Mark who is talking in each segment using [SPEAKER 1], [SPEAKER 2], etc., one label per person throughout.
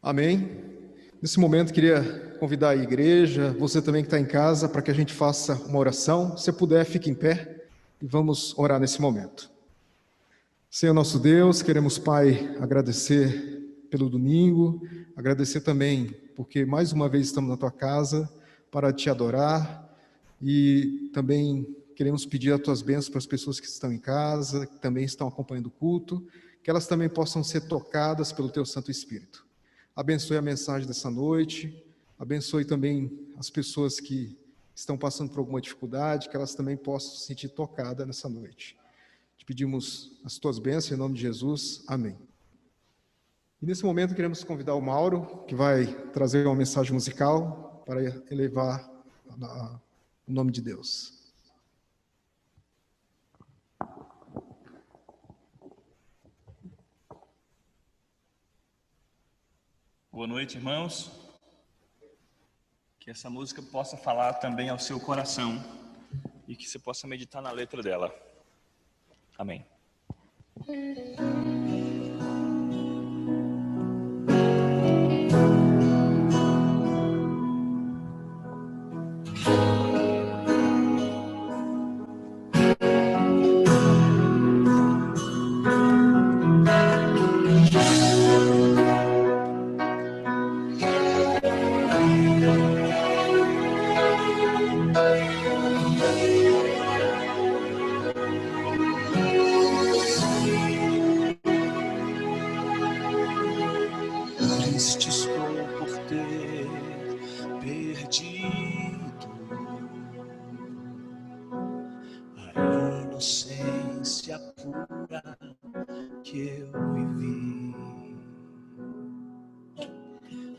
[SPEAKER 1] Amém. Nesse momento, queria convidar a igreja, você também que está em casa, para que a gente faça uma oração. Se puder, fique em pé e vamos orar nesse momento. Senhor nosso Deus, queremos, Pai, agradecer pelo domingo, agradecer também porque mais uma vez estamos na Tua casa para te adorar e também queremos pedir as Tuas bênçãos para as pessoas que estão em casa, que também estão acompanhando o culto, que elas também possam ser tocadas pelo Teu Santo Espírito. Abençoe a mensagem dessa noite, abençoe também as pessoas que estão passando por alguma dificuldade, que elas também possam se sentir tocadas nessa noite. Te pedimos as tuas bênçãos em nome de Jesus. Amém. E nesse momento queremos convidar o Mauro, que vai trazer uma mensagem musical para elevar o nome de Deus.
[SPEAKER 2] Boa noite, irmãos. Que essa música possa falar também ao seu coração e que você possa meditar na letra dela. Amém.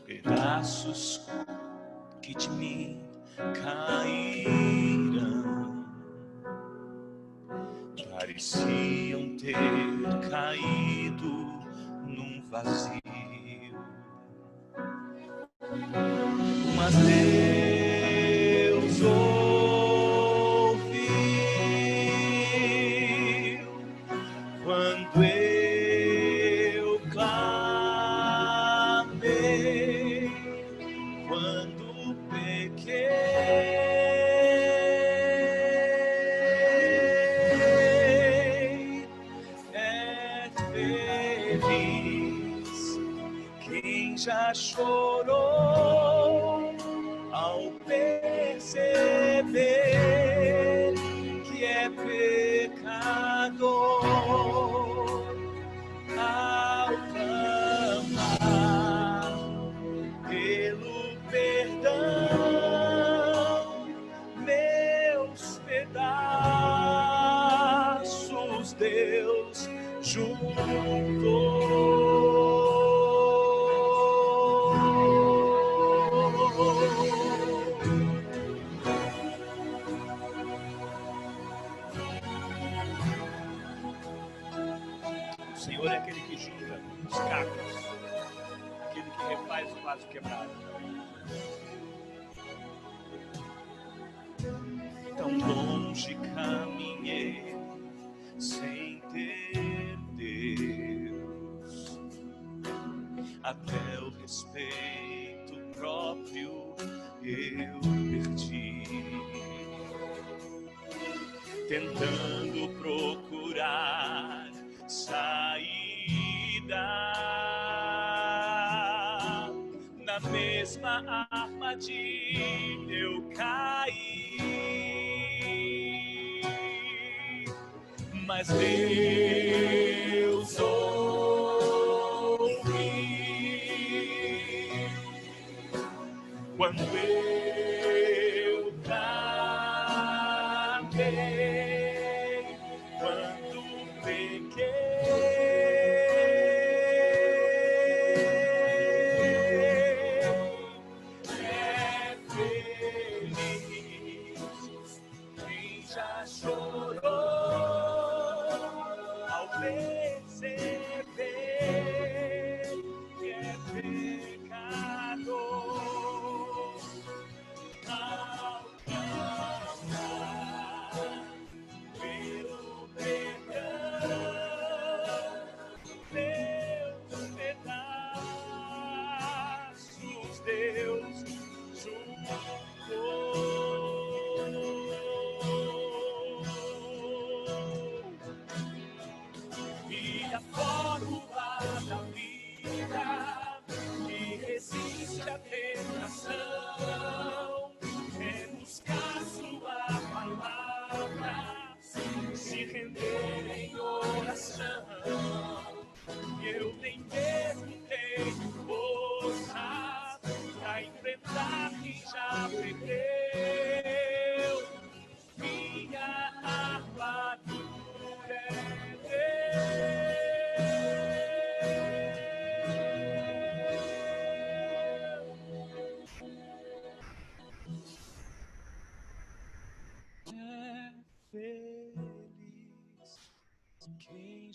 [SPEAKER 3] Pedaços que de mim caíram pareciam ter caído num vazio, mas Deus ouviu quando eu clamei, quando pequei. É feliz quem já chorou ao perceber que é pecador, ao clamar pelo perdão, meus pedaços Deus juntou. O Senhor é aquele que junta os cacos, aquele que refaz o vaso quebrado. Tão longe caminhei sem ter Deus, até o respeito próprio eu perdi, tentando procurar saída na mesma armadilha eu caí, mas Deus ouviu quando eu clamei, quando pequei. É feliz quem já chorou ao ver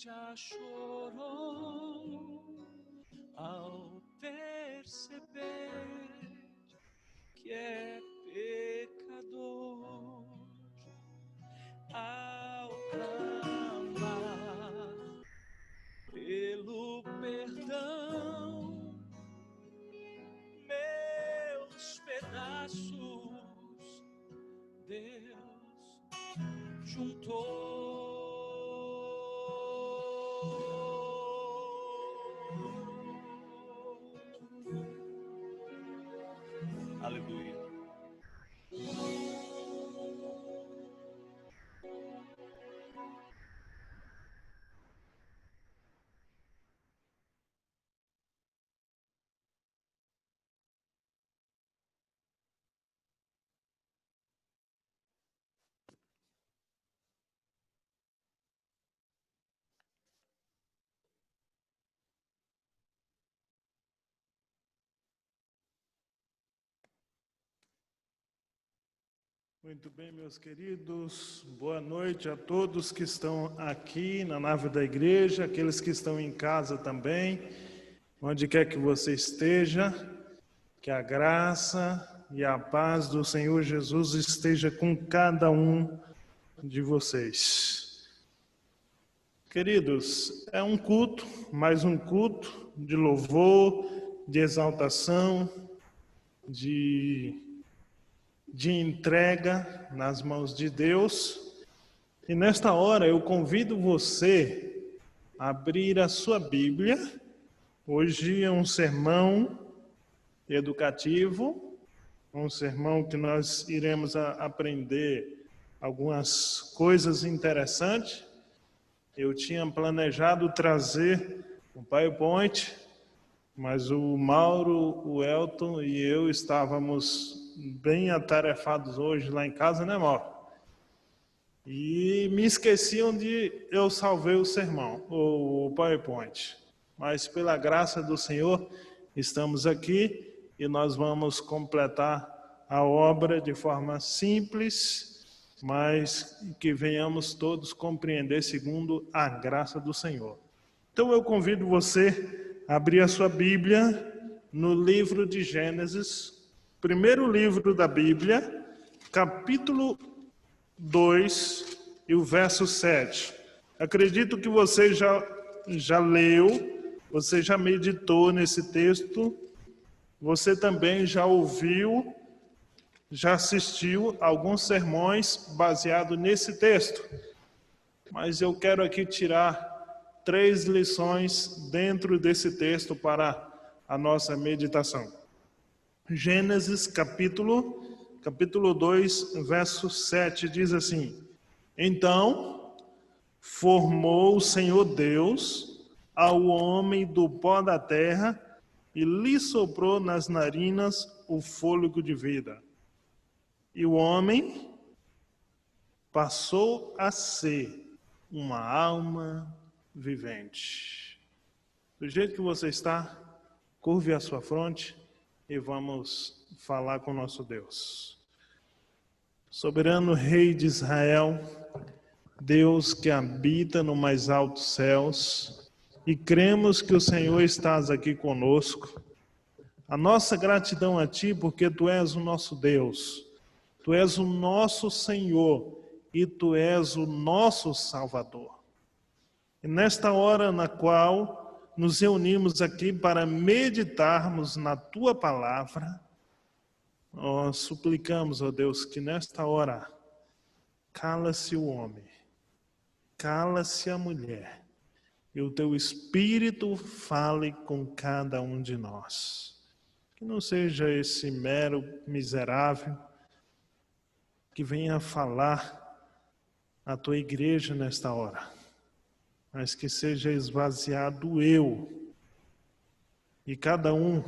[SPEAKER 3] já chorou ao perceber que é pecador, ao clamar pelo perdão, meus pedaços Deus juntou. Aleluia.
[SPEAKER 4] Muito bem, meus queridos, boa noite a todos que estão aqui na nave da igreja, aqueles que estão em casa também, onde quer que você esteja, que a graça e a paz do Senhor Jesus esteja com cada um de vocês. Queridos, é um culto, mais um culto de louvor, de exaltação, de entrega nas mãos de Deus. E nesta hora eu convido você a abrir a sua Bíblia. Hoje é um sermão educativo, um sermão que nós iremos aprender algumas coisas interessantes. Eu tinha planejado trazer um PowerPoint, mas o Mauro, o Elton e eu estávamos bem atarefados hoje lá em casa, né, Mauro? E me esqueci onde eu salvei o sermão, o PowerPoint. Mas pela graça do Senhor, estamos aqui e nós vamos completar a obra de forma simples, mas que venhamos todos compreender segundo a graça do Senhor. Então eu convido você a abrir a sua Bíblia no livro de Gênesis, primeiro livro da Bíblia, capítulo 2 e o verso 7. Acredito que você já leu, você já meditou nesse texto, você também já ouviu, já assistiu alguns sermões baseados nesse texto. Mas eu quero aqui tirar 3 lições dentro desse texto para a nossa meditação. Gênesis capítulo 2, verso 7, diz assim: Então formou o Senhor Deus ao homem do pó da terra e lhe soprou nas narinas o fôlego de vida. E o homem passou a ser uma alma vivente. Do jeito que você está, curve a sua fronte e vamos falar com o nosso Deus. Soberano Rei de Israel, Deus que habita no mais altos céus, e cremos que o Senhor estás aqui conosco. A nossa gratidão a Ti, porque Tu és o nosso Deus, Tu és o nosso Senhor e Tu és o nosso Salvador. E nesta hora na qual nos reunimos aqui para meditarmos na Tua palavra, nós suplicamos, ó Deus, que nesta hora cala-se o homem, cala-se a mulher, e o Teu Espírito fale com cada um de nós. Que não seja esse mero miserável que venha falar à Tua igreja nesta hora, mas que seja esvaziado eu, e cada um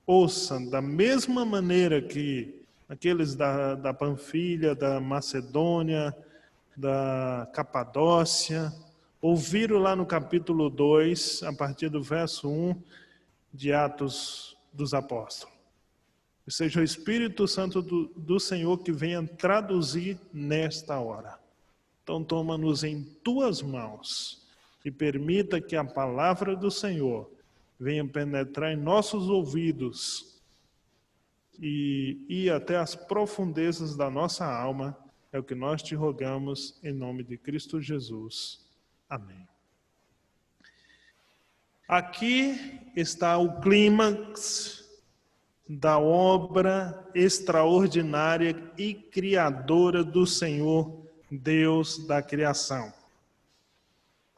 [SPEAKER 4] ouça da mesma maneira que aqueles da Panfilha, da Macedônia, da Capadócia, ouviram lá no capítulo 2, a partir do verso 1 de Atos dos Apóstolos. Que seja o Espírito Santo do Senhor que venha traduzir nesta hora. Então toma-nos em Tuas mãos e permita que a palavra do Senhor venha penetrar em nossos ouvidos e ir até as profundezas da nossa alma. É o que nós te rogamos em nome de Cristo Jesus. Amém. Aqui está o clímax da obra extraordinária e criadora do Senhor, Deus da criação.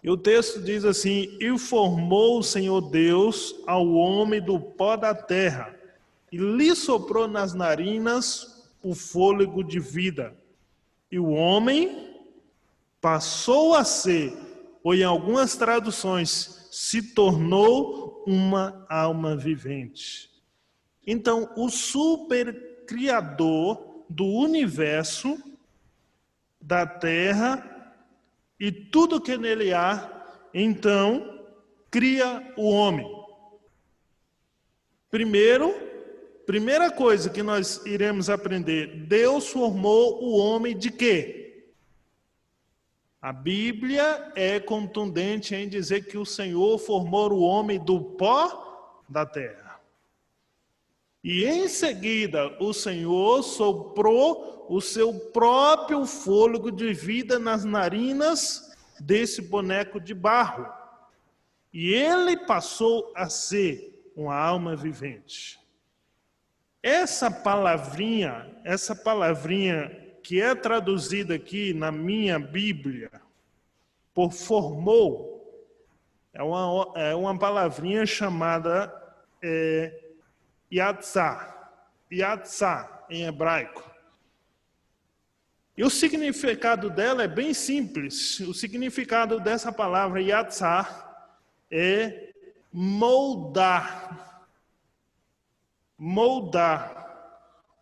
[SPEAKER 4] E o texto diz assim: e formou o Senhor Deus ao homem do pó da terra, e lhe soprou nas narinas o fôlego de vida. E o homem passou a ser, ou em algumas traduções, se tornou uma alma vivente. Então, o supercriador do universo, da terra e tudo que nele há, então, cria o homem. Primeira coisa que nós iremos aprender: Deus formou o homem de quê? A Bíblia é contundente em dizer que o Senhor formou o homem do pó da terra. E em seguida, o Senhor soprou o seu próprio fôlego de vida nas narinas desse boneco de barro. E ele passou a ser uma alma vivente. Essa palavrinha que é traduzida aqui na minha Bíblia por formou, é uma palavrinha chamada yatsá em hebraico. E o significado dela é bem simples. O significado dessa palavra yatsá é moldar,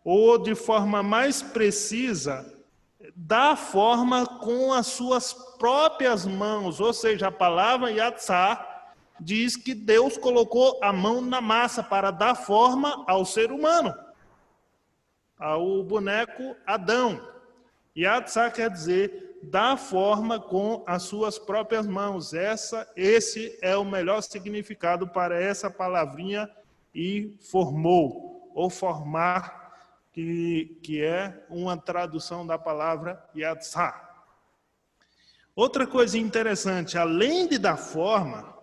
[SPEAKER 4] ou de forma mais precisa, dar forma com as suas próprias mãos. Ou seja, a palavra yatsá diz que Deus colocou a mão na massa para dar forma ao ser humano, ao boneco Adão. Yatsá quer dizer dar forma com as suas próprias mãos. Esse é o melhor significado para essa palavrinha, e formou, ou formar, que é uma tradução da palavra yatsá. Outra coisa interessante, além de dar forma,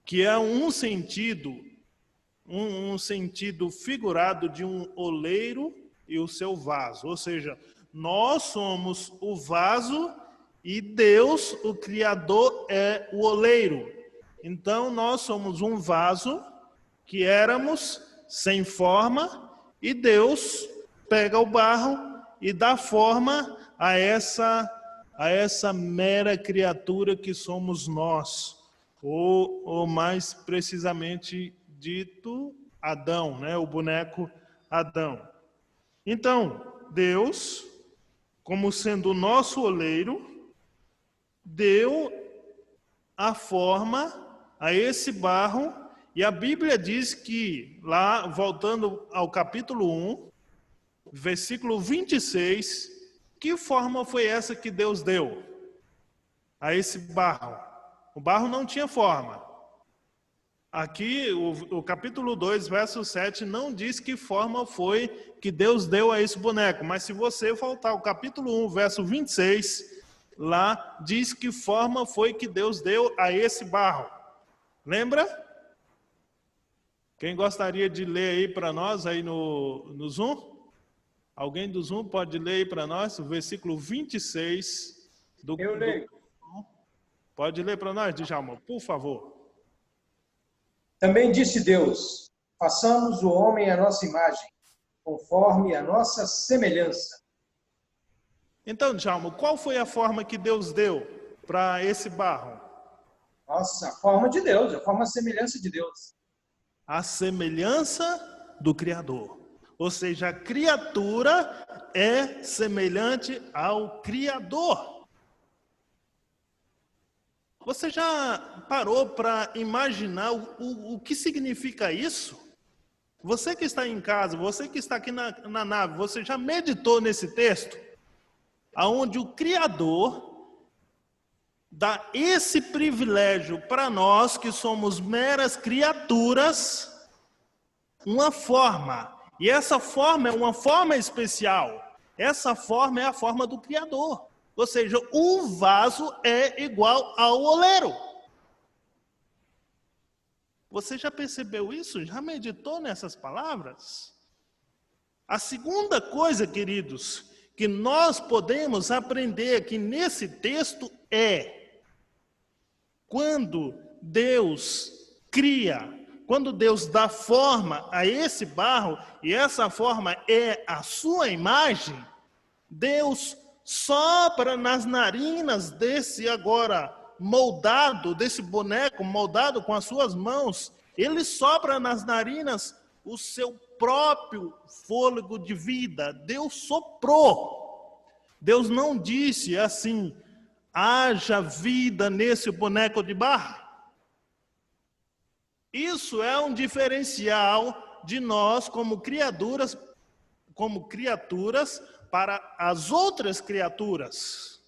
[SPEAKER 4] que é um sentido figurado de um oleiro e o seu vaso. Ou seja, nós somos o vaso e Deus, o Criador, é o oleiro. Então, nós somos um vaso que éramos sem forma, e Deus pega o barro e dá forma a essa mera criatura que somos nós, ou mais precisamente dito, Adão, né? O boneco Adão. Então, Deus, como sendo o nosso oleiro, deu a forma a esse barro. E a Bíblia diz que, lá, voltando ao capítulo 1, versículo 26, que forma foi essa que Deus deu a esse barro? O barro não tinha forma. Aqui, o capítulo 2, verso 7, não diz que forma foi que Deus deu a esse boneco. Mas se você voltar ao capítulo 1, verso 26, lá diz que forma foi que Deus deu a esse barro. Lembra? Quem gostaria de ler aí para nós, aí no Zoom? Alguém do Zoom pode ler aí para nós o versículo 26 do... Eu leio. Pode ler para nós, Djalma, por favor.
[SPEAKER 5] Também disse Deus: façamos o homem à nossa imagem, conforme a nossa semelhança.
[SPEAKER 4] Então, Djalma, qual foi a forma que Deus deu para esse barro?
[SPEAKER 5] Nossa, a forma de Deus, a forma, a semelhança de Deus.
[SPEAKER 4] A semelhança do Criador. Ou seja, a criatura é semelhante ao Criador. Você já parou para imaginar o que significa isso? Você que está em casa, você que está aqui na nave, você já meditou nesse texto? Onde o Criador dá esse privilégio para nós, que somos meras criaturas, uma forma. E essa forma é uma forma especial. Essa forma é a forma do Criador. Ou seja, o vaso é igual ao oleiro. Você já percebeu isso? Já meditou nessas palavras? A segunda coisa, queridos, que nós podemos aprender aqui nesse texto é: quando Deus cria, quando Deus dá forma a esse barro, e essa forma é a sua imagem, Deus sopra nas narinas desse agora moldado, desse boneco moldado com as suas mãos, ele sopra nas narinas o seu próprio fôlego de vida. Deus soprou. Deus não disse assim: haja vida nesse boneco de barro. Isso é um diferencial de nós como criaturas para as outras criaturas.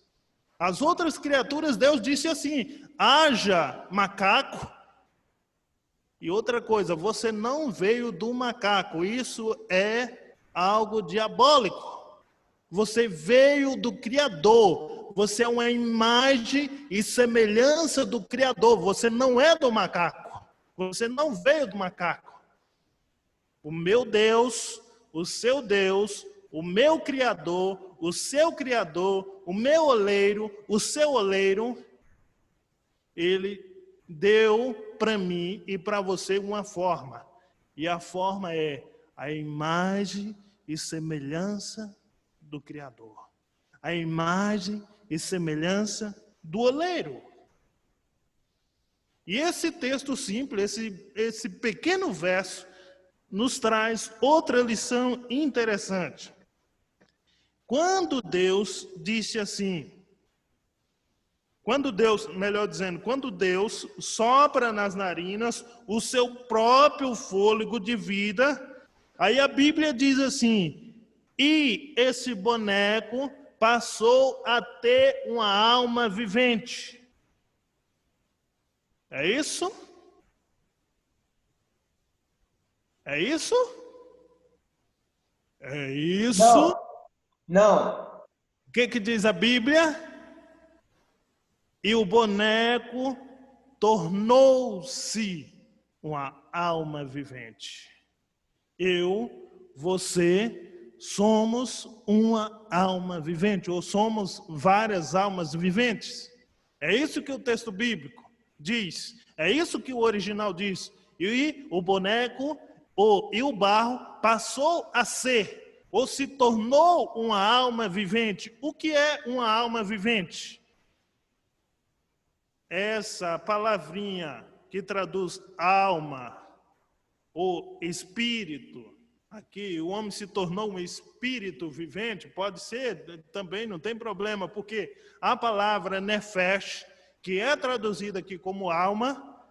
[SPEAKER 4] As outras criaturas, Deus disse assim: haja macaco. E outra coisa, você não veio do macaco, isso é algo diabólico. Você veio do Criador, você é uma imagem e semelhança do Criador, você não é do macaco, você não veio do macaco. O meu Deus, o seu Deus, o meu Criador, o seu Criador, o meu oleiro, o seu oleiro, ele deu para mim e para você uma forma. E a forma é a imagem e semelhança do Criador. A imagem e semelhança do oleiro. E esse texto simples, esse pequeno verso, nos traz outra lição interessante. Quando Deus disse assim, quando Deus sopra nas narinas o seu próprio fôlego de vida, aí a Bíblia diz assim: e esse boneco passou a ter uma alma vivente. É isso? É isso? É isso?
[SPEAKER 5] Não.
[SPEAKER 4] O que diz a Bíblia? E o boneco tornou-se uma alma vivente. Eu, você, somos uma alma vivente, ou somos várias almas viventes. É isso que o texto bíblico diz. É isso que o original diz. E o boneco, e o barro passou a ser, ou se tornou uma alma vivente. O que é uma alma vivente? Essa palavrinha que traduz alma ou espírito, aqui o homem se tornou um espírito vivente, pode ser também, não tem problema, porque a palavra nefesh, que é traduzida aqui como alma,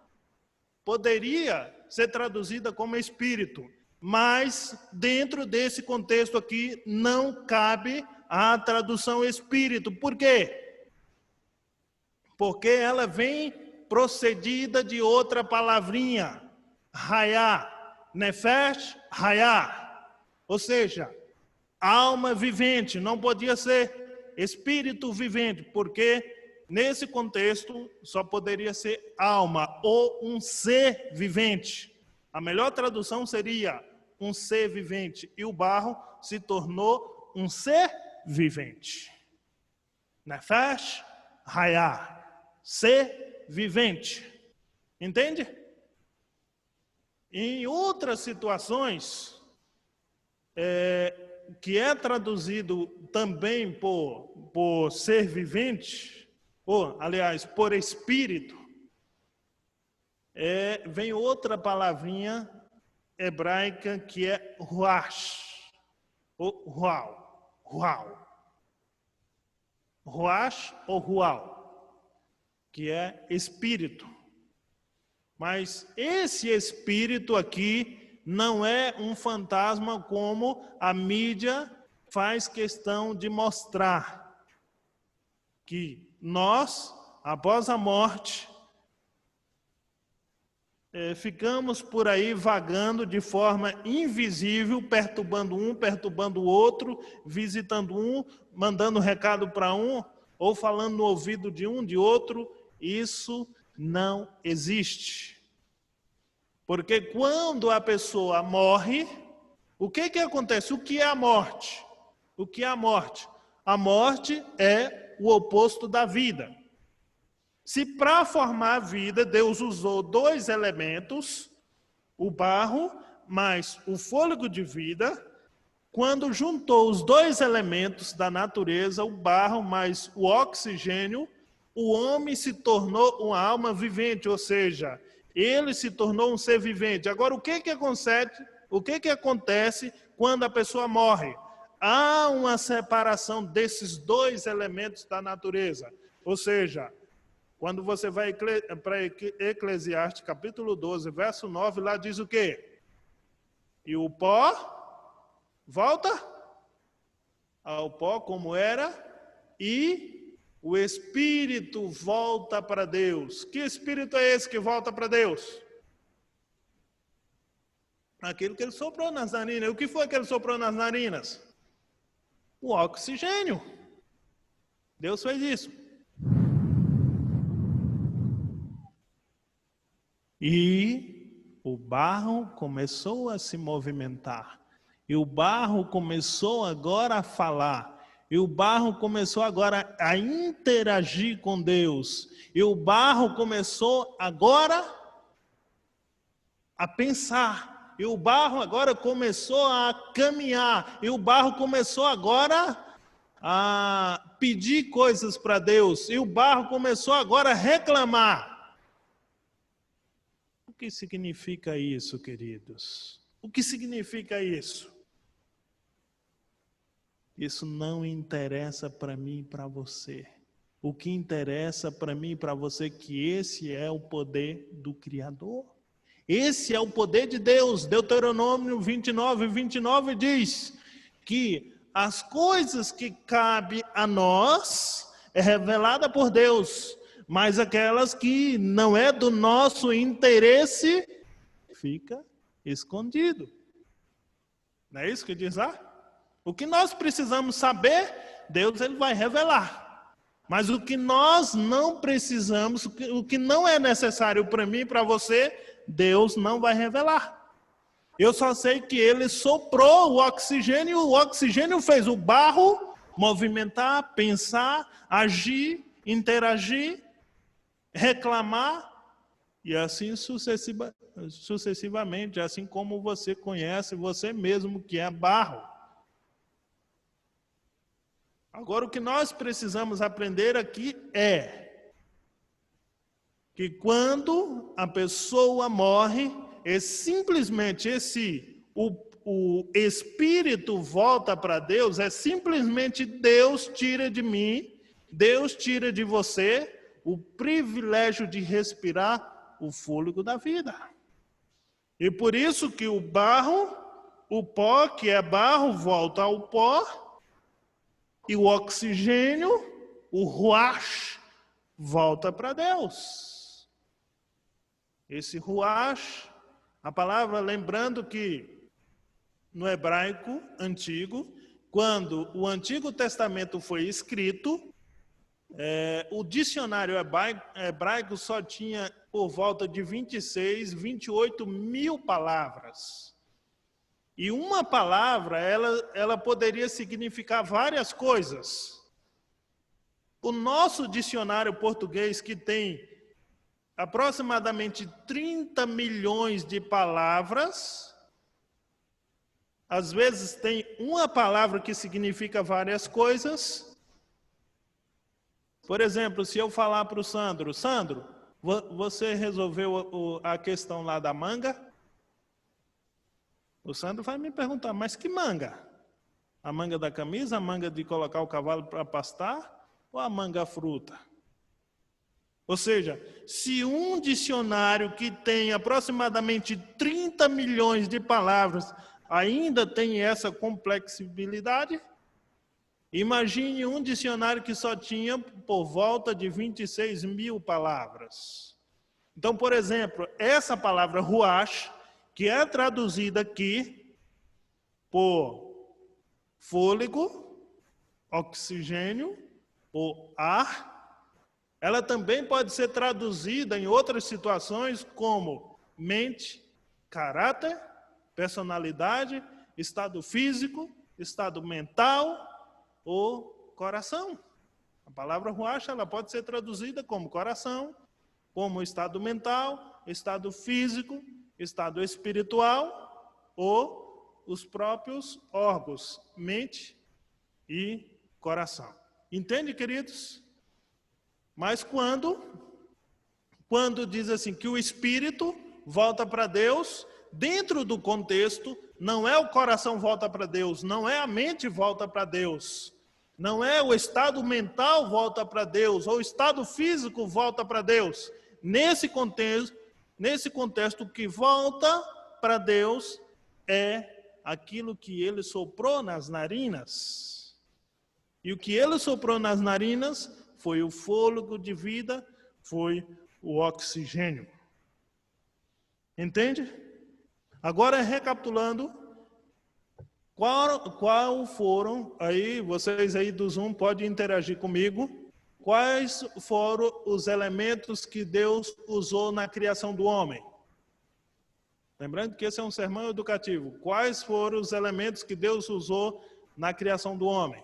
[SPEAKER 4] poderia ser traduzida como espírito, mas dentro desse contexto aqui não cabe a tradução espírito. Por quê? Porque ela vem procedida de outra palavrinha, hayá, nefesh, hayá. Ou seja, alma vivente, não podia ser espírito vivente, porque nesse contexto só poderia ser alma ou um ser vivente. A melhor tradução seria um ser vivente, e o barro se tornou um ser vivente. Nefesh, hayá. Ser vivente. Entende? Em outras situações, que é traduzido também por ser vivente, ou, aliás, por espírito, vem outra palavrinha hebraica que é ruach, ou rual. Ruach ou rual, que é espírito. Mas esse espírito aqui não é um fantasma como a mídia faz questão de mostrar. Que nós, após a morte, ficamos por aí vagando de forma invisível, perturbando um, perturbando o outro, visitando um, mandando recado para um, ou falando no ouvido de um, de outro. Isso não existe. Porque quando a pessoa morre, o que acontece? O que é a morte? O que é a morte? A morte é o oposto da vida. Se para formar a vida, Deus usou 2 elementos, o barro mais o fôlego de vida, quando juntou os 2 elementos da natureza, o barro mais o oxigênio, o homem se tornou uma alma vivente, ou seja, ele se tornou um ser vivente. Agora, o que acontece quando a pessoa morre? Há uma separação desses 2 elementos da natureza, ou seja, quando você vai para Eclesiastes, capítulo 12, verso 9, lá diz o quê? E o pó volta ao pó como era, e o espírito volta para Deus. Que espírito é esse que volta para Deus? Aquilo que ele soprou nas narinas. O que foi que ele soprou nas narinas? O oxigênio. Deus fez isso. E o barro começou a se movimentar. E o barro começou agora a falar. E o barro começou agora a interagir com Deus. E o barro começou agora a pensar. E o barro agora começou a caminhar. E o barro começou agora a pedir coisas para Deus. E o barro começou agora a reclamar. O que significa isso, queridos? O que significa isso? Isso não interessa para mim e para você. O que interessa para mim e para você é que esse é o poder do Criador. Esse é o poder de Deus. Deuteronômio 29, 29 diz que as coisas que cabem a nós é revelada por Deus, mas aquelas que não é do nosso interesse, fica escondido. Não é isso que diz lá? O que nós precisamos saber, Deus ele vai revelar. Mas o que nós não precisamos, o que não é necessário para mim e para você, Deus não vai revelar. Eu só sei que ele soprou o oxigênio fez o barro movimentar, pensar, agir, interagir, reclamar, e assim sucessivamente, assim como você conhece você mesmo que é barro. Agora, o que nós precisamos aprender aqui é que quando a pessoa morre, é simplesmente o espírito volta para Deus, é simplesmente Deus tira de mim, Deus tira de você o privilégio de respirar o fôlego da vida. E por isso que o barro, o pó que é barro, volta ao pó, e o oxigênio, o ruach, volta para Deus. Esse ruach, a palavra, lembrando que no hebraico antigo, quando o Antigo Testamento foi escrito, o dicionário hebraico só tinha por volta de 26, 28 mil palavras. E uma palavra, ela poderia significar várias coisas. O nosso dicionário português, que tem aproximadamente 30 milhões de palavras, às vezes tem uma palavra que significa várias coisas. Por exemplo, se eu falar para o Sandro, Sandro, você resolveu a questão lá da manga? O Sandro vai me perguntar, mas que manga? A manga da camisa, a manga de colocar o cavalo para pastar ou a manga fruta? Ou seja, se um dicionário que tem aproximadamente 30 milhões de palavras ainda tem essa complexibilidade, Imagine um dicionário que só tinha por volta de 26 mil palavras. Então, por exemplo, essa palavra ruach, que é traduzida aqui por fôlego, oxigênio, ou ar, ela também pode ser traduzida em outras situações como mente, caráter, personalidade, estado físico, estado mental ou coração. A palavra ruach, ela pode ser traduzida como coração, como estado mental, estado físico, estado espiritual ou os próprios órgãos, mente e coração. Entende, queridos? Mas quando diz assim que o espírito volta para Deus, dentro do contexto, não é o coração volta para Deus, não é a mente volta para Deus, não é o estado mental volta para Deus, ou o estado físico volta para Deus. Nesse contexto, o que volta para Deus é aquilo que ele soprou nas narinas. E o que ele soprou nas narinas foi o fôlego de vida, foi o oxigênio. Entende? Agora, recapitulando, qual foram, aí vocês aí do Zoom podem interagir comigo, quais foram os elementos que Deus usou na criação do homem? Lembrando que esse é um sermão educativo. Quais foram os elementos que Deus usou na criação do homem?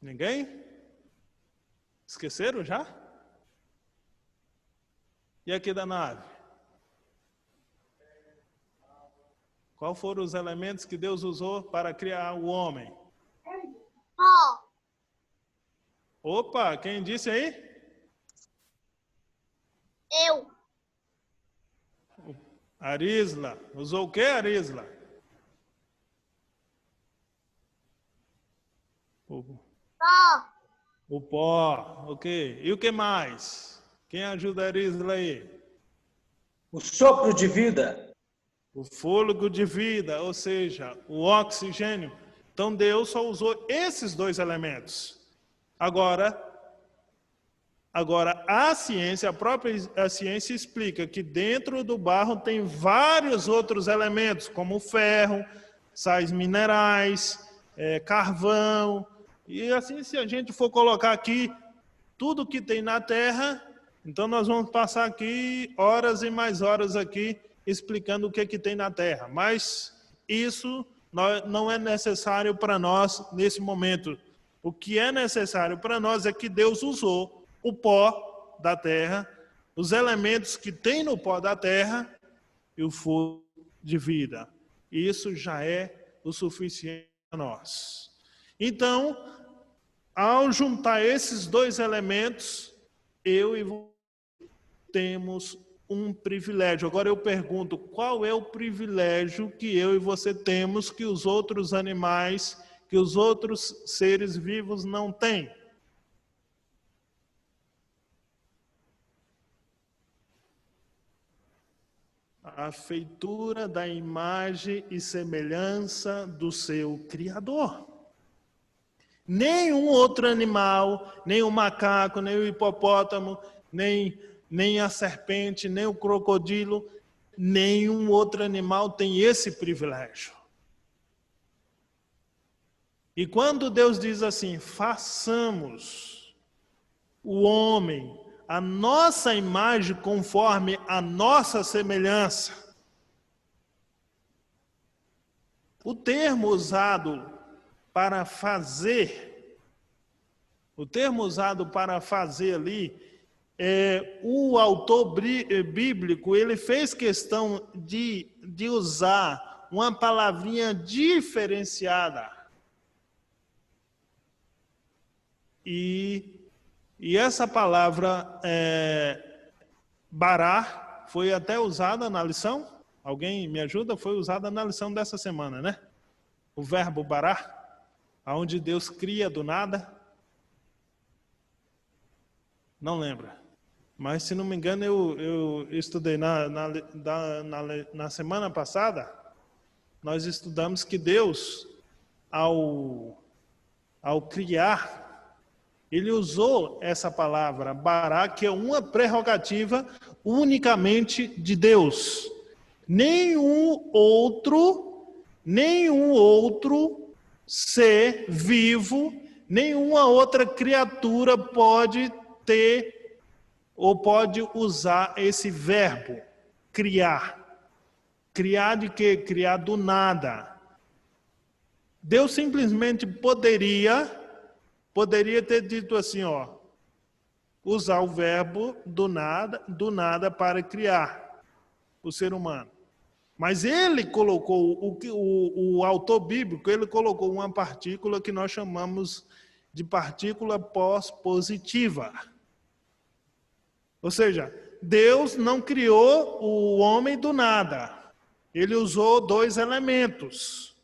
[SPEAKER 4] Ninguém? Esqueceram já? E aqui da nave? Qual foram os elementos que Deus usou para criar o homem? Opa, quem disse aí?
[SPEAKER 6] Eu.
[SPEAKER 4] Arisla. Usou o que, Arisla? O pó, ok. E o que mais? Quem ajuda a Arisla aí?
[SPEAKER 5] O sopro de vida.
[SPEAKER 4] O fôlego de vida, ou seja, o oxigênio. Então Deus só usou esses dois elementos. Agora a ciência, a própria ciência explica que dentro do barro tem vários outros elementos, como o ferro, sais minerais, carvão. E assim, se a gente for colocar aqui tudo que tem na Terra, então nós vamos passar aqui horas e mais horas aqui explicando o que tem na Terra. Mas isso não é necessário para nós nesse momento. O que é necessário para nós é que Deus usou o pó da terra, os elementos que tem no pó da terra e o fogo de vida. Isso já é o suficiente para nós. Então, ao juntar esses dois elementos, eu e você temos um privilégio. Agora eu pergunto, qual é o privilégio que eu e você temos que os outros animais, que os outros seres vivos não têm? A feitura da imagem e semelhança do seu Criador. Nenhum outro animal, nem o macaco, nem o hipopótamo, nem a serpente, nem o crocodilo, nenhum outro animal tem esse privilégio. E quando Deus diz assim, façamos o homem a nossa imagem conforme a nossa semelhança. O termo usado para fazer, ali, o autor bíblico, ele fez questão de usar uma palavrinha diferenciada. E essa palavra bará foi até usada na lição. Alguém me ajuda? Foi usada na lição dessa semana, né? O verbo bará, aonde Deus cria do nada. Não lembra? Mas, se não me engano, eu estudei na semana passada, nós estudamos que Deus, ao criar, Ele usou essa palavra, bará, que é uma prerrogativa unicamente de Deus. Nenhum outro ser vivo, nenhuma outra criatura pode ter ou pode usar esse verbo, criar. Criar de quê? Criar do nada. Deus simplesmente poderia ter dito assim, usar o verbo do nada para criar o ser humano. Mas ele colocou, o autor bíblico, ele colocou uma partícula que nós chamamos de partícula pós-positiva. Ou seja, Deus não criou o homem do nada. Ele usou 2 elementos.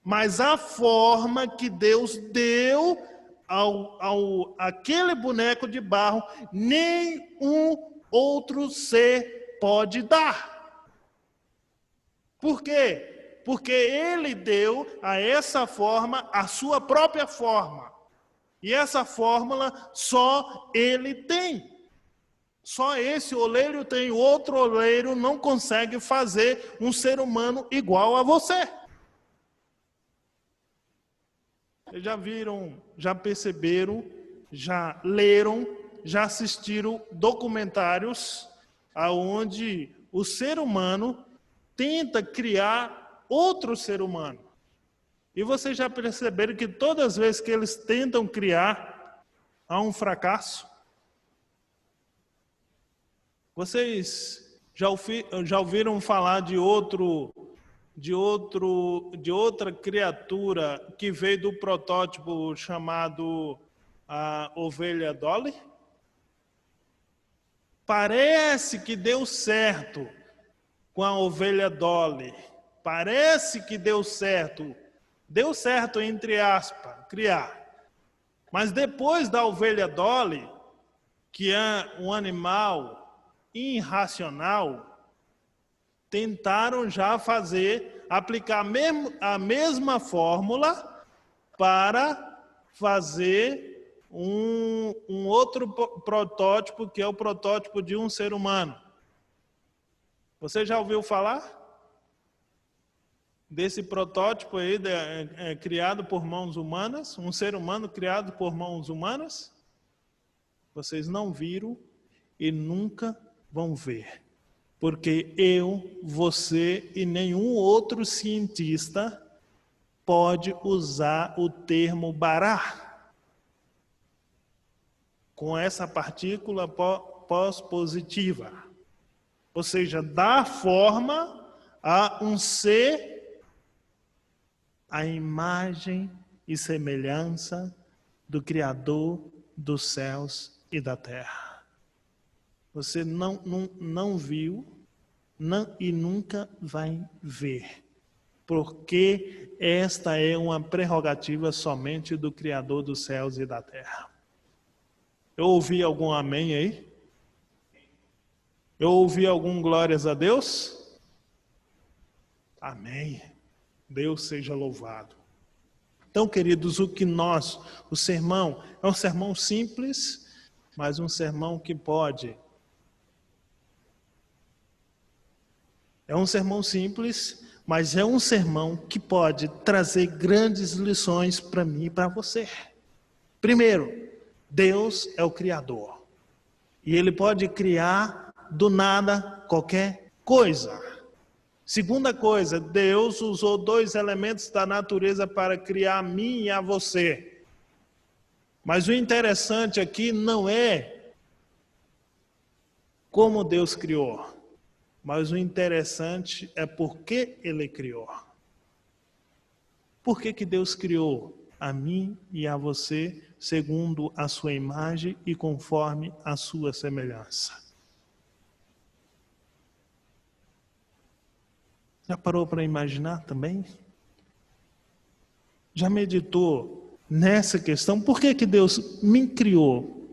[SPEAKER 4] Mas a forma que Deus deu aquele boneco de barro, nenhum outro ser pode dar. Por quê? Porque ele deu a essa forma a sua própria forma. E essa fórmula só ele tem. Só esse oleiro tem, o outro oleiro não consegue fazer um ser humano igual a você. Vocês já viram, já perceberam, já leram, já assistiram documentários onde o ser humano tenta criar outro ser humano. E vocês já perceberam que todas as vezes que eles tentam criar, há um fracasso? Vocês já ouviram falar de outra criatura que veio do protótipo chamado a ovelha Dolly? Parece que deu certo com a ovelha Dolly. Parece que deu certo. Deu certo, entre aspas, criar. Mas depois da ovelha Dolly, que é um animal irracional, tentaram já aplicar a mesma fórmula para fazer um outro protótipo, que é o protótipo de um ser humano. Você já ouviu falar desse protótipo aí criado por mãos humanas? Um ser humano criado por mãos humanas? Vocês não viram e nunca vão ver. Porque eu, você e nenhum outro cientista pode usar o termo bará com essa partícula pós-positiva. Ou seja, dá forma a um ser à imagem e semelhança do Criador dos céus e da terra. Você não viu e nunca vai ver. Porque esta é uma prerrogativa somente do Criador dos céus e da terra. Eu ouvi algum amém aí? Eu ouvi algum glórias a Deus? Amém. Deus seja louvado. Então, queridos, o sermão é um sermão simples, mas um sermão que pode. É um sermão simples, mas é um sermão que pode trazer grandes lições para mim e para você. Primeiro, Deus é o Criador. E Ele pode criar do nada qualquer coisa. Segunda coisa, Deus usou 2 elementos da natureza para criar a mim e a você. Mas o interessante aqui não é como Deus criou. Mas o interessante é por que Ele criou. Por que Deus criou a mim e a você segundo a sua imagem e conforme a sua semelhança? Já parou para imaginar também? Já meditou nessa questão? Por que Deus me criou?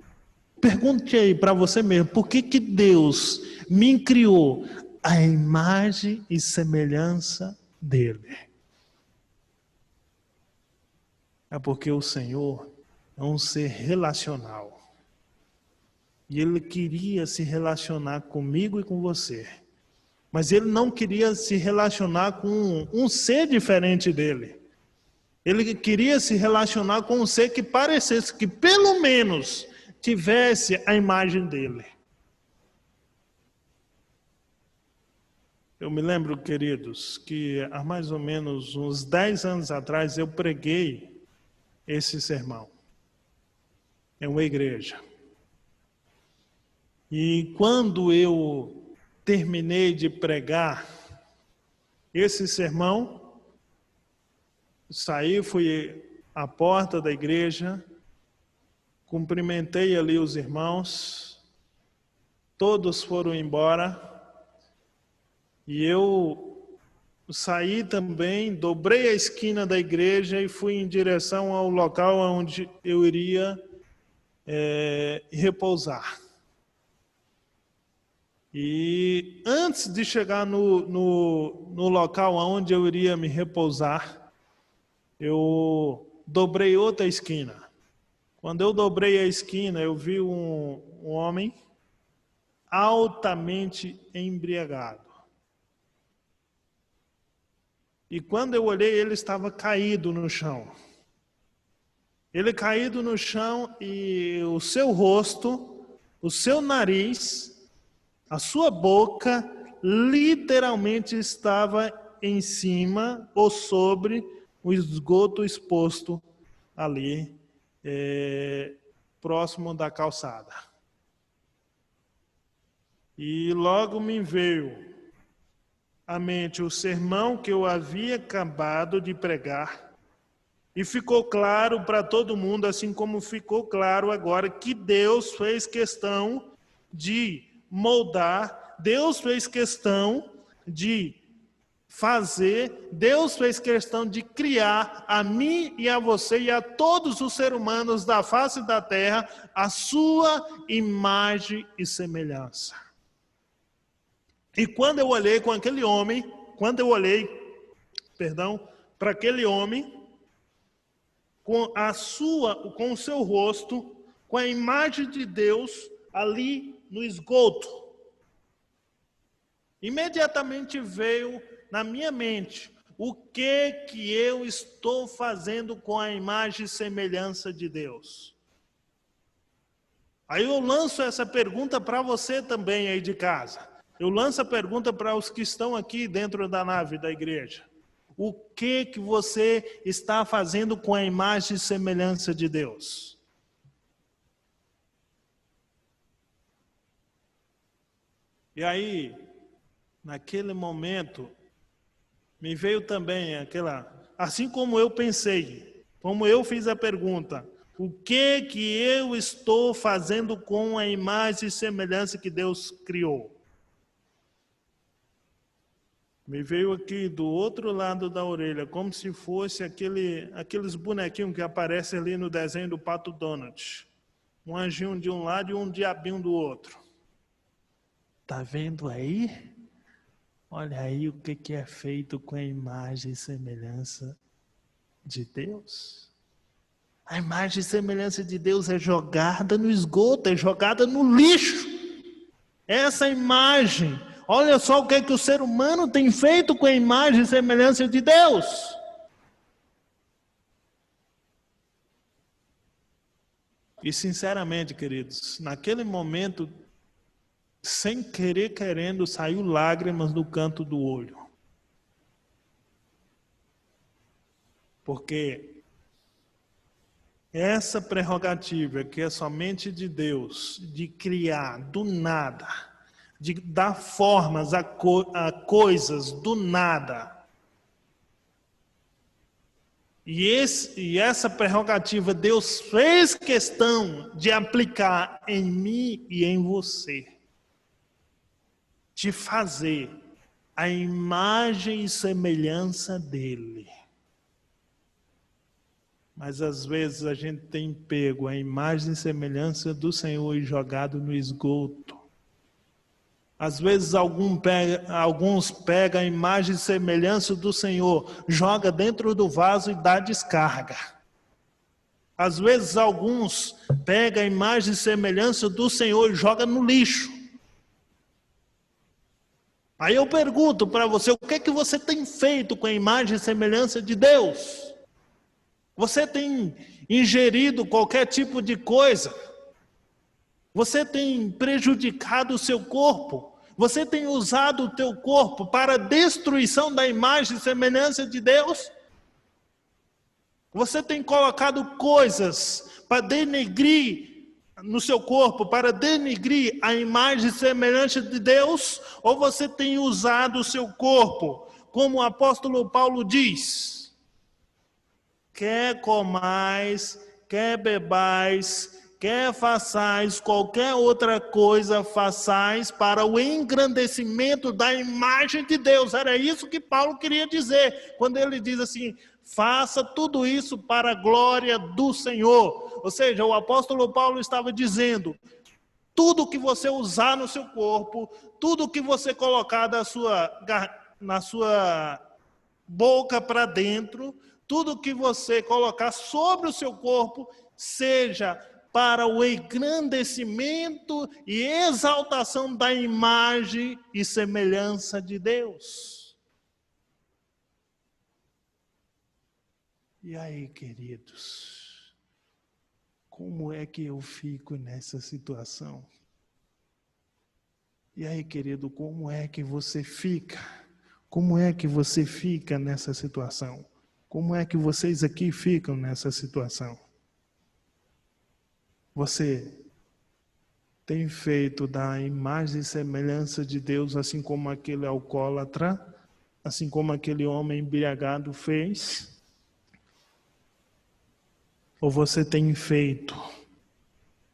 [SPEAKER 4] Pergunte aí para você mesmo, por que Deus me criou a imagem e semelhança dele? É porque o Senhor é um ser relacional. E Ele queria se relacionar comigo e com você. Mas Ele não queria se relacionar com um ser diferente dele. Ele queria se relacionar com um ser que parecesse, que pelo menos tivesse a imagem dele. Eu me lembro, queridos, que há mais ou menos uns 10 anos atrás eu preguei esse sermão em uma igreja. E quando eu terminei de pregar esse sermão, saí, fui à porta da igreja, cumprimentei ali os irmãos, todos foram embora, e eu saí também, dobrei a esquina da igreja e fui em direção ao local onde eu iria repousar. E antes de chegar no local onde eu iria me repousar, eu dobrei outra esquina. Quando eu dobrei a esquina, eu vi um homem altamente embriagado. E quando eu olhei, ele estava caído no chão. Ele caído no chão e o seu rosto, o seu nariz, a sua boca, literalmente estava em cima ou sobre o esgoto exposto ali, próximo da calçada. E logo me veio à mente o sermão que eu havia acabado de pregar, e ficou claro para todo mundo, assim como ficou claro agora, que Deus fez questão de moldar, Deus fez questão de fazer, Deus fez questão de criar a mim e a você e a todos os seres humanos da face da terra a sua imagem e semelhança. E quando eu olhei para aquele homem, para aquele homem, com o seu rosto, com a imagem de Deus ali no esgoto, imediatamente veio na minha mente o que eu estou fazendo com a imagem e semelhança de Deus. Aí eu lanço essa pergunta para você também aí de casa. Eu lanço a pergunta para os que estão aqui dentro da nave da igreja. O que você está fazendo com a imagem e semelhança de Deus? E aí, naquele momento, me veio também assim como eu pensei, como eu fiz a pergunta, o que eu estou fazendo com a imagem e semelhança que Deus criou? Me veio aqui do outro lado da orelha, como se fosse aqueles bonequinhos que aparecem ali no desenho do Pato Donald. Um anjinho de um lado e um diabinho do outro. Tá vendo aí? Olha aí o que é feito com a imagem e semelhança de Deus. A imagem e semelhança de Deus é jogada no esgoto, é jogada no lixo. Essa imagem, olha só o que o ser humano tem feito com a imagem e semelhança de Deus. E sinceramente, queridos, naquele momento, sem querer querendo, saiu lágrimas no canto do olho. Porque essa prerrogativa que é somente de Deus, de criar do nada, de dar formas a coisas do nada. E essa prerrogativa Deus fez questão de aplicar em mim e em você. De fazer a imagem e semelhança dele. Mas às vezes a gente tem pego a imagem e semelhança do Senhor e jogado no esgoto. Às vezes alguns pegam a imagem e semelhança do Senhor, joga dentro do vaso e dá descarga. Às vezes alguns pegam a imagem e semelhança do Senhor e joga no lixo. Aí eu pergunto para você, o que é que você tem feito com a imagem e semelhança de Deus? Você tem ingerido qualquer tipo de coisa? Você tem prejudicado o seu corpo? Você tem usado o teu corpo para a destruição da imagem e semelhança de Deus? Você tem colocado coisas para denegrir no seu corpo, para denegrir a imagem e semelhança de Deus? Ou você tem usado o seu corpo, como o apóstolo Paulo diz, quer comais, quer bebais, quer façais qualquer outra coisa, façais para o engrandecimento da imagem de Deus. Era isso que Paulo queria dizer, quando ele diz assim, faça tudo isso para a glória do Senhor. Ou seja, o apóstolo Paulo estava dizendo, tudo que você usar no seu corpo, tudo que você colocar na sua boca para dentro, tudo que você colocar sobre o seu corpo, seja para o engrandecimento e exaltação da imagem e semelhança de Deus. E aí, queridos, como é que eu fico nessa situação? E aí, querido, como é que você fica? Como é que você fica nessa situação? Como é que vocês aqui ficam nessa situação? Você tem feito da imagem e semelhança de Deus, assim como aquele alcoólatra, assim como aquele homem embriagado fez? Ou você tem feito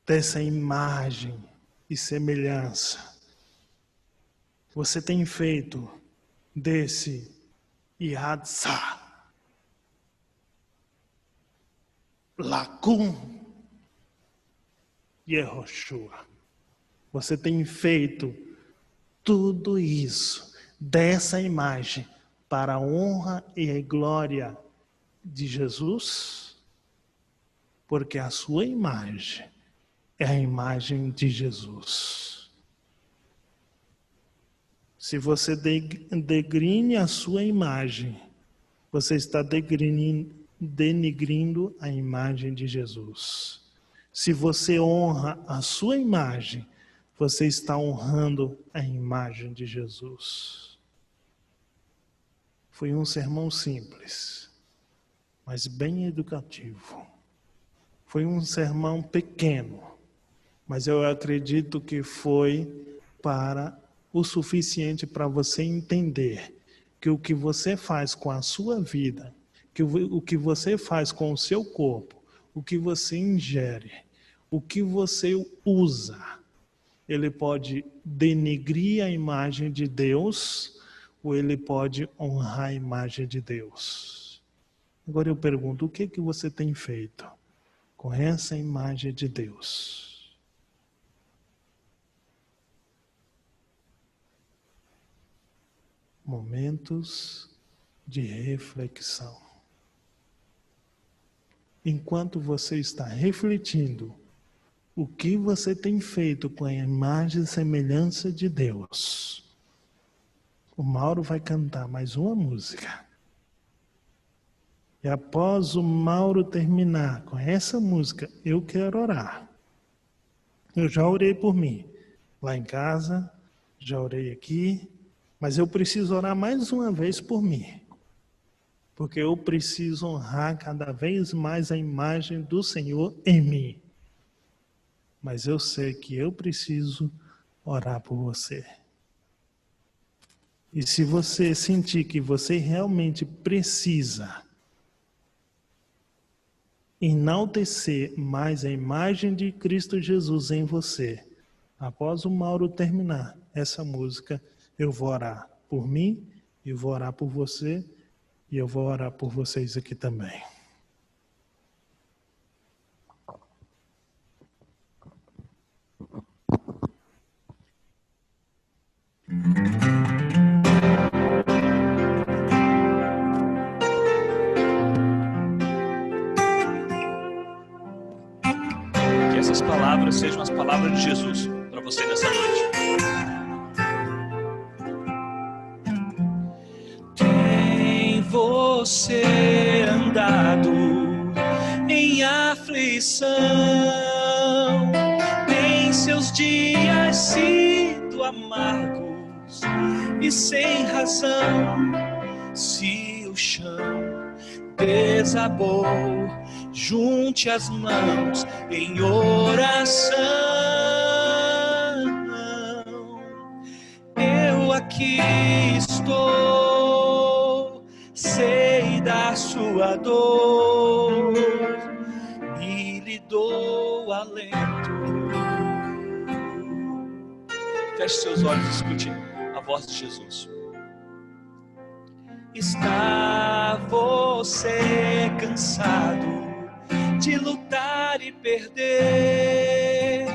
[SPEAKER 4] dessa imagem e semelhança? Você tem feito desse Yadsa, Lakum, Yehoshua. Você tem feito tudo isso dessa imagem para a honra e a glória de Jesus? Porque a sua imagem é a imagem de Jesus. Se você degrine a sua imagem, você está denegrindo a imagem de Jesus. Se você honra a sua imagem, você está honrando a imagem de Jesus. Foi um sermão simples, mas bem educativo. Foi um sermão pequeno, mas eu acredito que foi para o suficiente para você entender que o que você faz com a sua vida, que o que você faz com o seu corpo, o que você ingere, o que você usa, ele pode denegrir a imagem de Deus ou ele pode honrar a imagem de Deus. Agora eu pergunto, o que você tem feito com essa imagem de Deus? Momentos de reflexão. Enquanto você está refletindo, o que você tem feito com a imagem e semelhança de Deus? O Mauro vai cantar mais uma música. E após o Mauro terminar com essa música, eu quero orar. Eu já orei por mim, lá em casa, já orei aqui, mas eu preciso orar mais uma vez por mim. Porque eu preciso honrar cada vez mais a imagem do Senhor em mim. Mas eu sei que eu preciso orar por você. E se você sentir que você realmente precisa enaltecer mais a imagem de Cristo Jesus em você, após o Mauro terminar essa música, eu vou orar por mim, eu vou orar por você, e eu vou orar por vocês aqui também.
[SPEAKER 2] palavras sejam as palavras de Jesus para você nessa noite.
[SPEAKER 3] Tem você andado em aflição? Tem seus dias sido amargos e sem razão? Se o chão desabou, junte as mãos em oração. Eu aqui estou, sei da sua dor e lhe dou alento.
[SPEAKER 2] Feche seus olhos e escute a voz de Jesus.
[SPEAKER 3] Está você cansado de lutar e perder?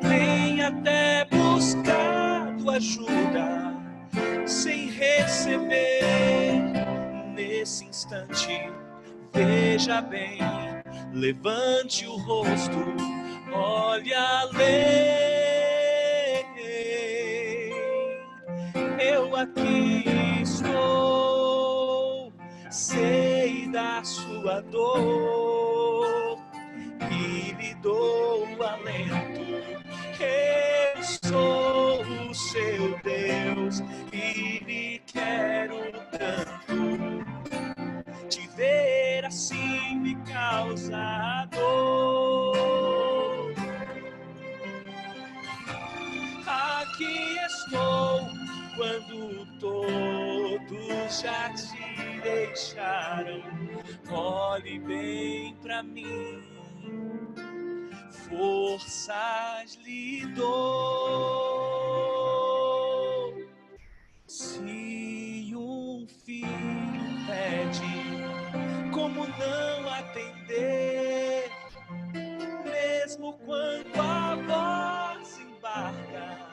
[SPEAKER 3] Vem até buscado ajuda sem receber. Nesse instante, veja bem, levante o rosto, olhe além. Eu aqui estou, sei da sua dor e lhe dou alento. Eu sou o seu Deus e lhe quero tanto. Te ver assim me causa dor. Aqui estou quando todos já te deixaram. Olhe bem pra mim, forças lhe dou. Se um filho pede, como não atender? Mesmo quando a voz embarga,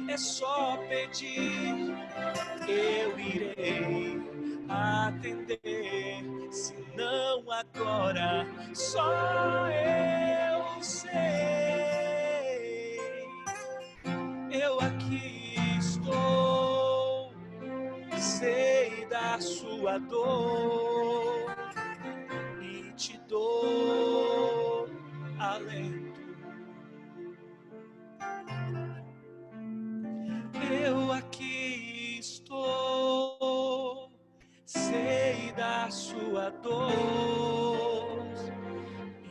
[SPEAKER 3] é só pedir, eu irei atender. Se não agora, só eu sei. Eu aqui estou, sei da sua dor e te dou alento. Eu aqui estou, sei da sua dor e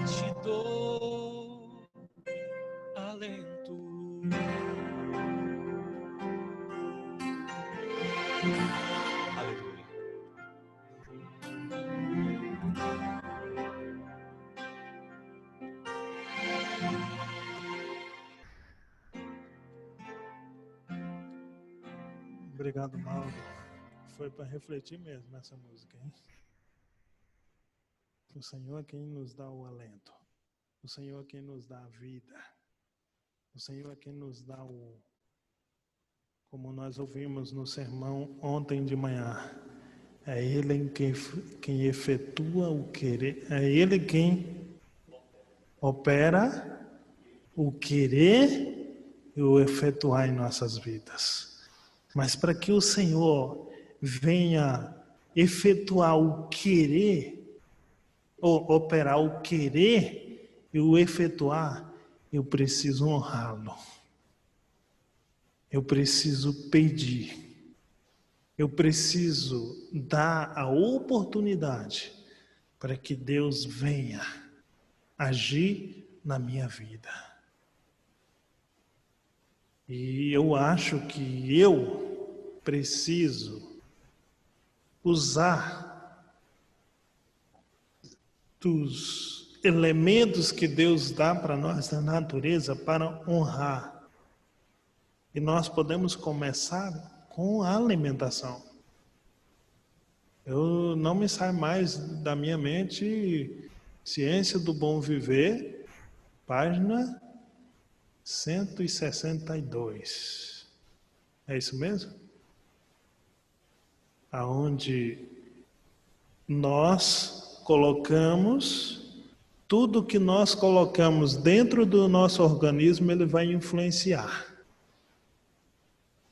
[SPEAKER 3] te dou alento.
[SPEAKER 2] Aleluia.
[SPEAKER 4] Obrigado, Mauro. Foi para refletir mesmo essa música, hein? O Senhor é quem nos dá o alento. O Senhor é quem nos dá a vida. O Senhor é quem nos dá o... Como nós ouvimos no sermão ontem de manhã, é Ele quem efetua o querer, é Ele quem opera o querer e o efetuar em nossas vidas. Mas para que o Senhor venha efetuar o querer, ou operar o querer e o efetuar, eu preciso honrá-lo. Eu preciso pedir. Eu preciso dar a oportunidade para que Deus venha agir na minha vida. E eu acho que eu preciso usar dos elementos que Deus dá para nós da natureza para honrar. E nós podemos começar com a alimentação. Eu não me sai mais da minha mente Ciência do Bom Viver, página 162. É isso mesmo? Aonde nós colocamos tudo que nós colocamos dentro do nosso organismo, ele vai influenciar.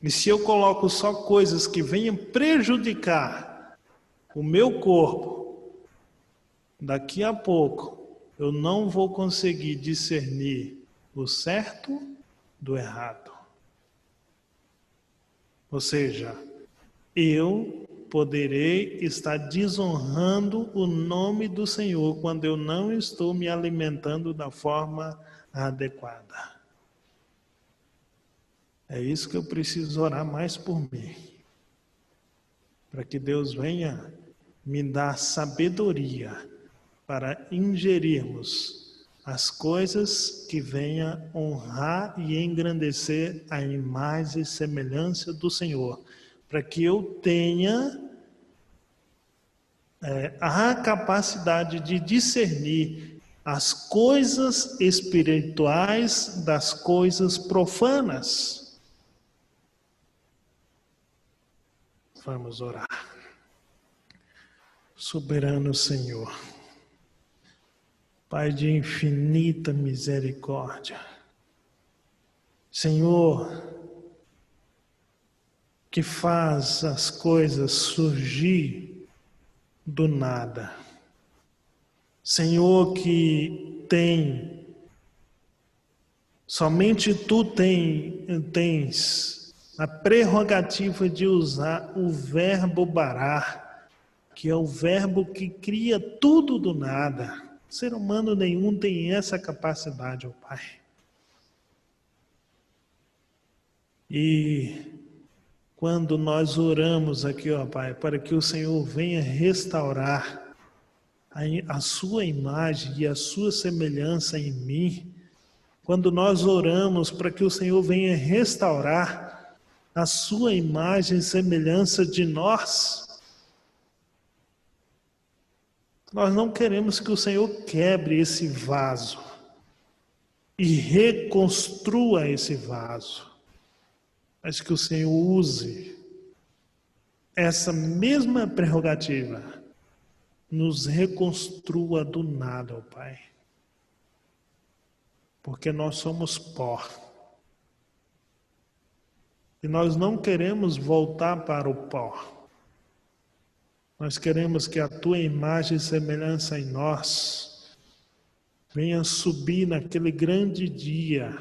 [SPEAKER 4] E se eu coloco só coisas que venham prejudicar o meu corpo, daqui a pouco eu não vou conseguir discernir o certo do errado. Ou seja, eu poderei estar desonrando o nome do Senhor quando eu não estou me alimentando da forma adequada. É isso que eu preciso orar mais por mim. Para que Deus venha me dar sabedoria para ingerirmos as coisas que venham honrar e engrandecer a imagem e semelhança do Senhor. Para que eu tenha a capacidade de discernir as coisas espirituais das coisas profanas. Vamos orar. Soberano Senhor, Pai de infinita misericórdia, Senhor, que faz as coisas surgir do nada, Senhor, que somente Tu tens a prerrogativa de usar o verbo barar, que é o verbo que cria tudo do nada. Ser humano nenhum tem essa capacidade, ó Pai. E quando nós oramos aqui, ó Pai, para que o Senhor venha restaurar a sua imagem e a sua semelhança em mim, quando nós oramos para que o Senhor venha restaurar a sua imagem e semelhança de nós não queremos que o Senhor quebre esse vaso e reconstrua esse vaso, mas que o Senhor use essa mesma prerrogativa, nos reconstrua do nada, ó Pai, porque nós somos pó. E nós não queremos voltar para o pó. Nós queremos que a Tua imagem e semelhança em nós venha subir naquele grande dia,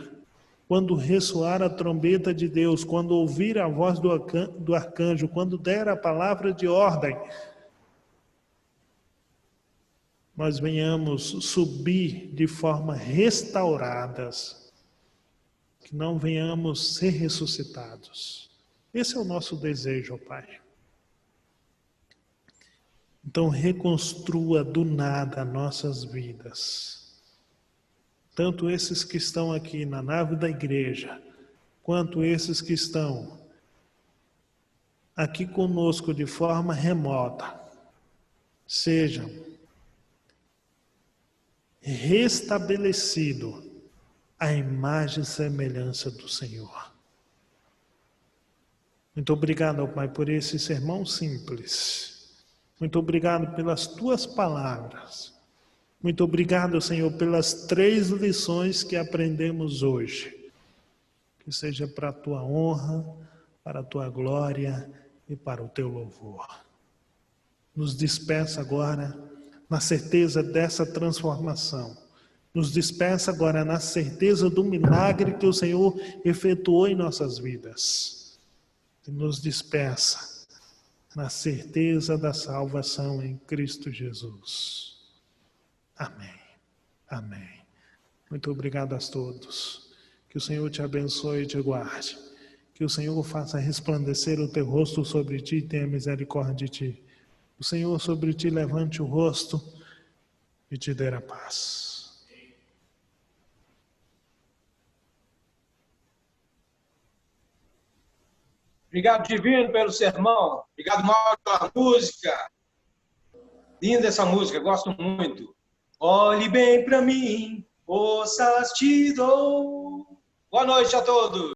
[SPEAKER 4] quando ressoar a trombeta de Deus, quando ouvir a voz do arcanjo, quando der a palavra de ordem, nós venhamos subir de forma restauradas, que não venhamos ser ressuscitados. Esse é o nosso desejo, ó Pai. Então reconstrua do nada nossas vidas. Tanto esses que estão aqui na nave da igreja, quanto esses que estão aqui conosco de forma remota, sejam restabelecidos a imagem e semelhança do Senhor. Muito obrigado, Pai, por esse sermão simples. Muito obrigado pelas Tuas palavras. Muito obrigado, Senhor, pelas 3 lições que aprendemos hoje. Que seja para a Tua honra, para a Tua glória e para o Teu louvor. Nos despeça agora na certeza dessa transformação. Nos despeça agora na certeza do milagre que o Senhor efetuou em nossas vidas. E nos despeça na certeza da salvação em Cristo Jesus. Amém. Amém. Muito obrigado a todos. Que o Senhor te abençoe e te guarde. Que o Senhor faça resplandecer o teu rosto sobre ti e tenha misericórdia de ti. O Senhor sobre ti levante o rosto e te dê a paz.
[SPEAKER 5] Obrigado, Divino, pelo sermão. Obrigado, Mauro, pela música. Linda essa música, gosto muito. Olhe bem para mim, forças te dou. Boa noite a todos.